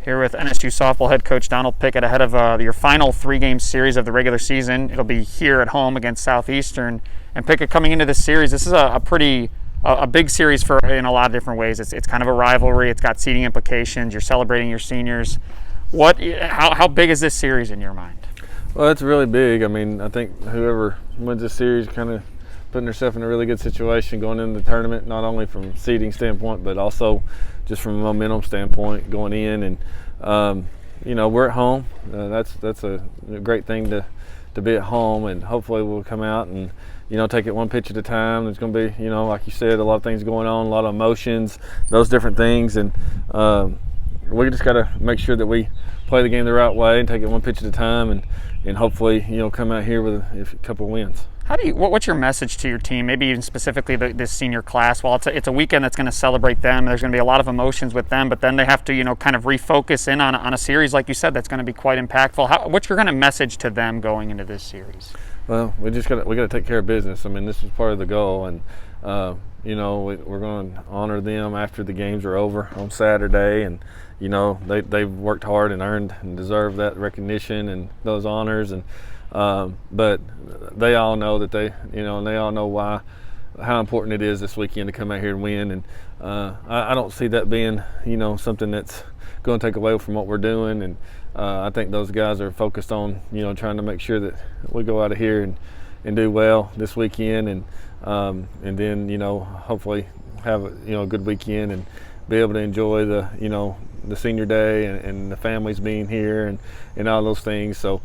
Here with NSU softball head coach Donald Pickett ahead of your final 3-game series of the regular season. It'll be here at home against Southeastern. And Pickett, coming into this series, this is a big series in a lot of different ways. It's kind of a rivalry. It's got seeding implications. You're celebrating your seniors. How big is this series in your mind? Well, it's really big. I mean, I think whoever wins this series kind of putting herself in a really good situation going into the tournament, not only from seeding standpoint, but also just from a momentum standpoint going in. And we're at home. That's a great thing to be at home, and hopefully we'll come out and take it one pitch at a time. There's going to be, like you said, a lot of things going on, a lot of emotions, those different things, and we just got to make sure that we play the game the right way and take it one pitch at a time, and hopefully come out here with a couple wins. What's your message to your team, maybe even specifically this senior class? Well, it's a weekend that's going to celebrate them. There's going to be a lot of emotions with them, but then they have to kind of refocus in on a series, like you said, that's going to be quite impactful. What's your kind of message to them going into this series? Well, we got to take care of business. I mean, this is part of the goal, and we're going to honor them after the games are over on Saturday, and they've worked hard and earned and deserve that recognition and those honors, and but they all know that they all know how important it is this weekend to come out here and win, and I don't see that being something that's going to take away from what we're doing, and I think those guys are focused on trying to make sure that we go out of here and do well this weekend, and then hopefully have a good weekend and be able to enjoy the senior day and the families being here and all those things. So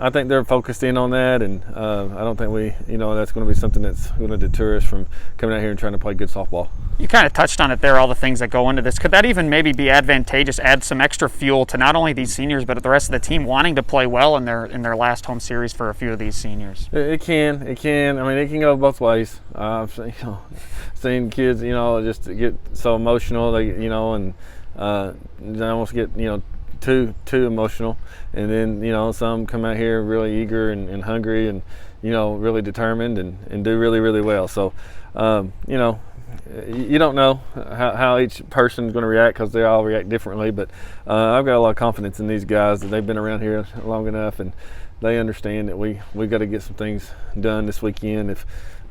I think they're focused in on that, and I don't think that's going to be something that's going to deter us from coming out here and trying to play good softball. You kind of touched on it there, all the things that go into this. Could that even maybe be advantageous, add some extra fuel to not only these seniors but the rest of the team wanting to play well in their last home series for a few of these seniors? It can. I mean, it can go both ways. I've seen kids just get so emotional, and they almost get too emotional, and then some come out here really eager and hungry and really determined and do really, really well. So you don't know how each person is going to react, because they all react differently, but I've got a lot of confidence in these guys that they've been around here long enough, and they understand that we've got to get some things done this weekend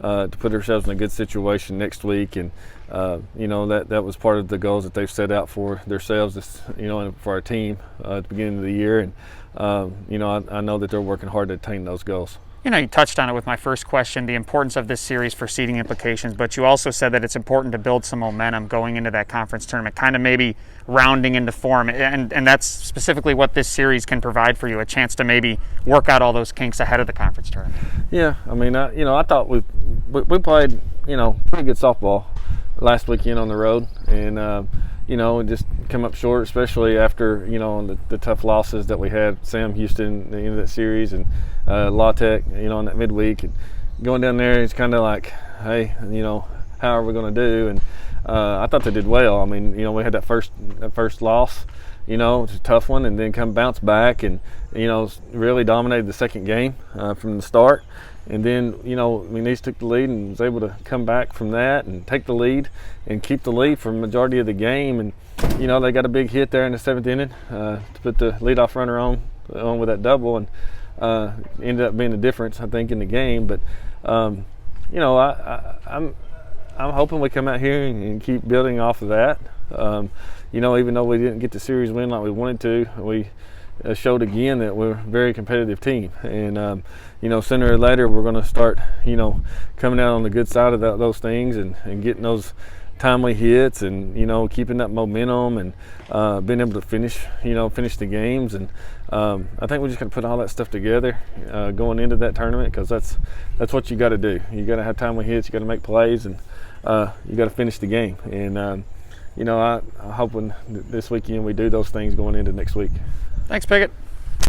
to put ourselves in a good situation next week, and that was part of the goals that they've set out for themselves, and for our team at the beginning of the year, and I know that they're working hard to attain those goals. You touched on it with my first question, the importance of this series for seeding implications, but you also said that it's important to build some momentum going into that conference tournament, kind of maybe rounding into form, and that's specifically what this series can provide for you, a chance to maybe work out all those kinks ahead of the conference tournament. Yeah, I mean, I thought we played, pretty good softball last weekend on the road, and just come up short, especially after the tough losses that we had. Sam Houston at the end of that series, and La Tech in that midweek, and going down there, it's kind of like, hey, how are we going to do? And I thought they did well. I mean, we had that first loss, it was a tough one, and then bounce back and really dominated the second game from the start. And then, East took the lead and was able to come back from that and take the lead and keep the lead for the majority of the game. And, they got a big hit there in the 7th inning to put the leadoff runner on with that double, and ended up being the difference, I think, in the game. But, I'm hoping we come out here and keep building off of that. Even though we didn't get the series win like we wanted to, we showed again that we're a very competitive team, and sooner or later we're going to start coming out on the good side of those things and getting those timely hits, and keeping that momentum, and being able to finish the games. And I think we just got to put all that stuff together going into that tournament, because that's what you got to do. You got to have timely hits, you got to make plays, and you got to finish the game. And I'm hoping this weekend we do those things going into next week. Thanks, Pickett.